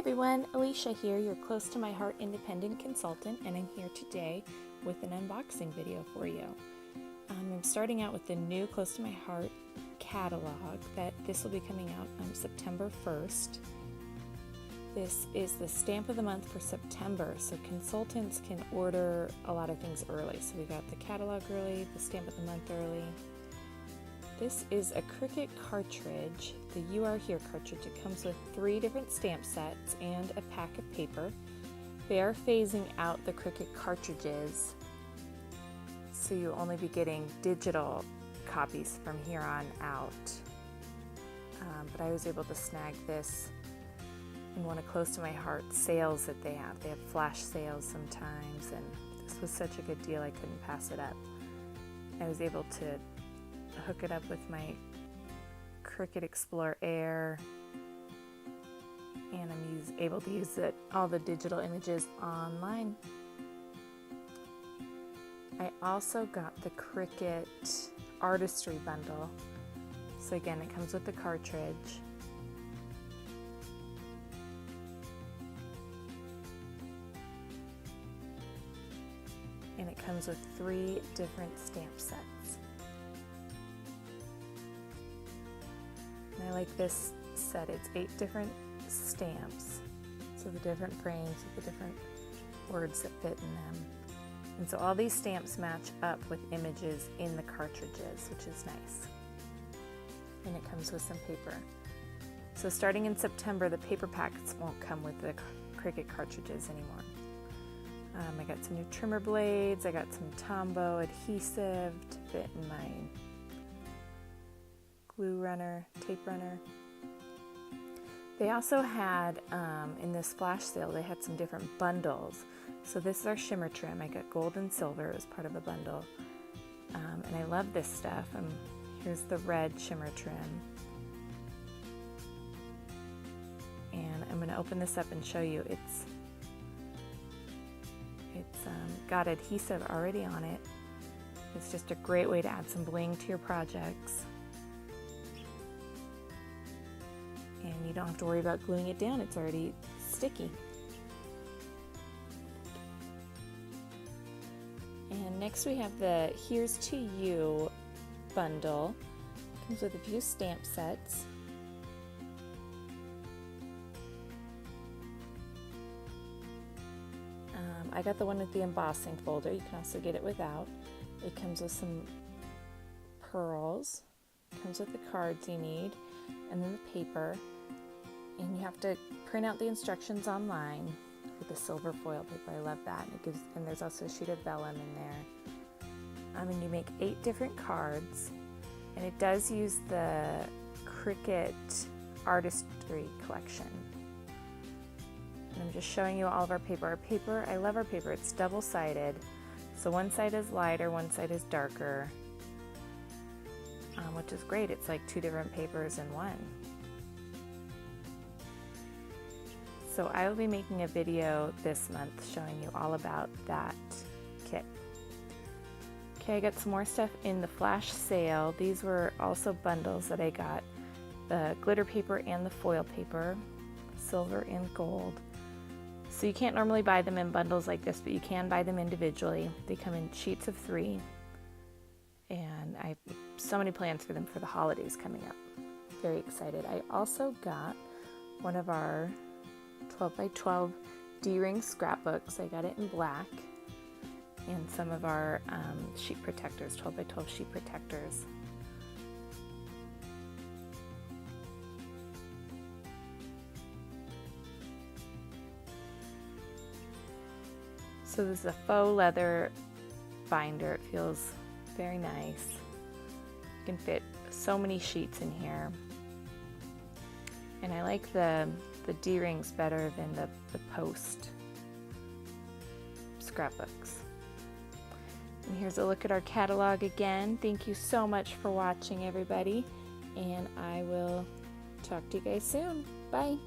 everyone, Alicia here, your close to my heart independent consultant, and I'm here today with an unboxing video for you. I'm starting out with the new Close to My Heart catalog this will be coming out on September 1st. This is the stamp of the month for September, so consultants can order a lot of things early. So we got the catalog early, the stamp of the month early. This is a Cricut cartridge, the You Are Here cartridge. It comes with 3 different stamp sets and a pack of paper. They are phasing out the Cricut cartridges, so you'll only be getting digital copies from here on out. But I was able to snag this in one of Close to My Heart sales that they have. They have flash sales sometimes, and this was such a good deal I couldn't pass it up. I was able to hook it up with my Cricut Explore Air, and I'm able to use all the digital images online. I also got the Cricut Artistry bundle. So again, it comes with the cartridge. And it comes with 3 different stamp sets. And I like this set. It's 8 different stamps. So the different frames with the different words that fit in them. And so all these stamps match up with images in the cartridges, which is nice. And it comes with some paper. So starting in September, the paper packs won't come with the Cricut cartridges anymore. I got some new trimmer blades, I got some Tombow adhesive to fit in my glue runner, tape runner. They also had, in this flash sale, they had some different bundles. So this is our shimmer trim. I got gold and silver as part of a bundle. And I love this stuff. Here's the red shimmer trim. And I'm going to open this up and show you. It's got adhesive already on it. It's just a great way to add some bling to your projects. And you don't have to worry about gluing it down. It's already sticky. And next we have the Here's to You bundle. Comes with a few stamp sets. I got the one with the embossing folder. You can also get it without. It comes with some pearls. It comes with the cards you need, and then the paper. And you have to print out the instructions online with the silver foil paper. I love that. And there's also a sheet of vellum in there. And you make 8 different cards, and it does use the Cricut Artistry collection. And I'm just showing you all of our paper. I love our paper. It's double-sided, so one side is lighter, one side is darker, which is great. It's like 2 different papers in one. So I will be making a video this month showing you all about that kit. Okay, I got some more stuff in the flash sale. These were also bundles that I got. The glitter paper and the foil paper, silver and gold. So you can't normally buy them in bundles like this, but you can buy them individually. They come in sheets of 3. And I have so many plans for them for the holidays coming up. Very excited. I also got one of our 12 by 12 D-ring scrapbooks. I got it in black, and some of our sheet protectors, 12 by 12 sheet protectors. So this is a faux leather binder. It feels very nice. You can fit so many sheets in here. And I like the D-rings better than the post scrapbooks. And here's a look at our catalog again. Thank you so much for watching, everybody, and I will talk to you guys soon. Bye.